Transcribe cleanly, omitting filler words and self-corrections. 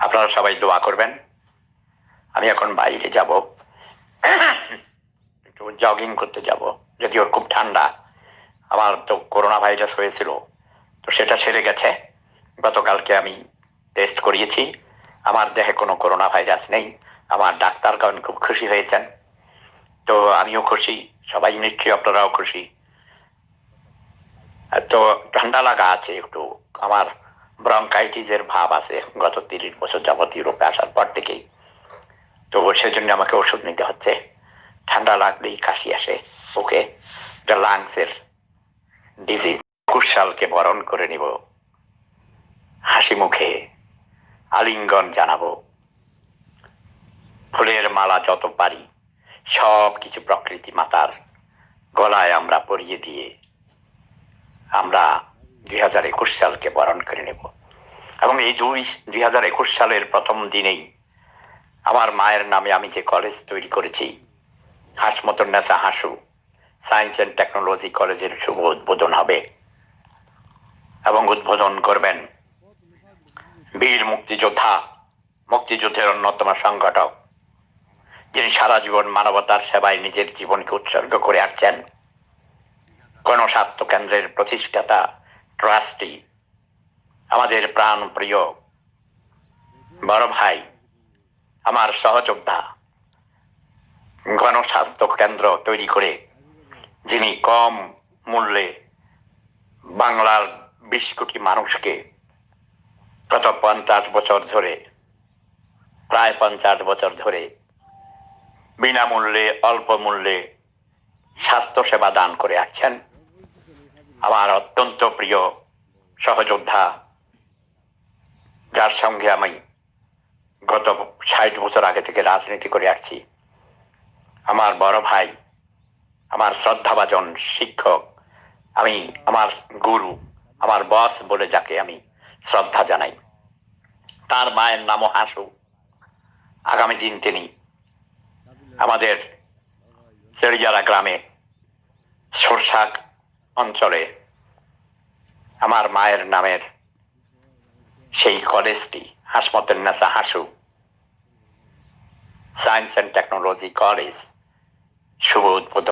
আপনারা সবাই দোয়া করবেন। আমি এখন বাইরে যাব, একটু জগিং করতে যাব, যদিও খুব ঠান্ডা। আমার তো করোনা ভাইরাস হয়েছিল, তো সেটা সেরে গেছে। গতকালকে আমি টেস্ট করিয়েছি, আমার দেহে কোনো করোনা ভাইরাস নেই। আমার ডাক্তারগণ খুব খুশি হয়েছেন, তো আমিও খুশি, সবাই নিশ্চয়ই আপনারাও খুশি। তো ঠান্ডা লাগা আছে একটু, আমার ব্রঙ্কাইটিসের ভাব আছে গত 30 বছর যাবত ইউরোপে আসার পর থেকেই। তো সেজন্য আমাকে ওষুধ নিতে হচ্ছে। ঠান্ডা লাগলেই কাশি আসে, ওকে, এটা লাংসের ডিজিজ। 21 সালকে বরণ করে নিব হাসি মুখে, আলিঙ্গন জানাবো, ফুলের মালা যত পারি সব কিছু প্রকৃতি মাতার গলায় আমরা পরিয়ে দিয়ে আমরা 2021 সালকে বরণ করে নেব। এবং এই 2021 সালের প্রথম দিনেই আমার মায়ের নামে আমি যে কলেজ তৈরি করেছি, Hasmatunnesa Hasu science and technology কলেজের শুভ উদ্বোধন হবে। এবং উদ্বোধন করবেন বীর মুক্তিযোদ্ধা, মুক্তিযুদ্ধের অন্যতম সংগঠক, যিনি সারা জীবন মানবতার সেবায় নিজের জীবনকে উৎসর্গ করে আসছেন, গণস্বাস্থ্য কেন্দ্রের প্রতিষ্ঠাতা, ট্রাস্টি, আমাদের প্রাণ প্রিয় বড় ভাই, আমার সহযোদ্ধা, গণস্বাস্থ্য কেন্দ্র তৈরি করে যিনি কম মূল্যে বাংলার 20 কোটি মানুষকে গত 50 বছর ধরে, প্রায় 50 বছর ধরে বিনামূল্যে, অল্প মূল্যে স্বাস্থ্য সেবা দান করে আসছেন, আমার অত্যন্ত প্রিয় সহযোদ্ধা, যার সঙ্গে আমি গত 60 বছর আগে থেকে রাজনীতি করে আসছি, আমার বড় ভাই, আমার শ্রদ্ধাভাজন শিক্ষক, আমি আমার গুরু, আমার বস বলে যাকে আমি শ্রদ্ধা জানাই, তার মায়ের নামও হাসু। আগামী দিন তিনি আমাদের চেড়িয়ারা গ্রামে সরসাক অঞ্চলে আমার মায়ের নামের সেই কলেজটি, Hasmatunnesa Hasu science and technology college, শুভ উদ্বোধন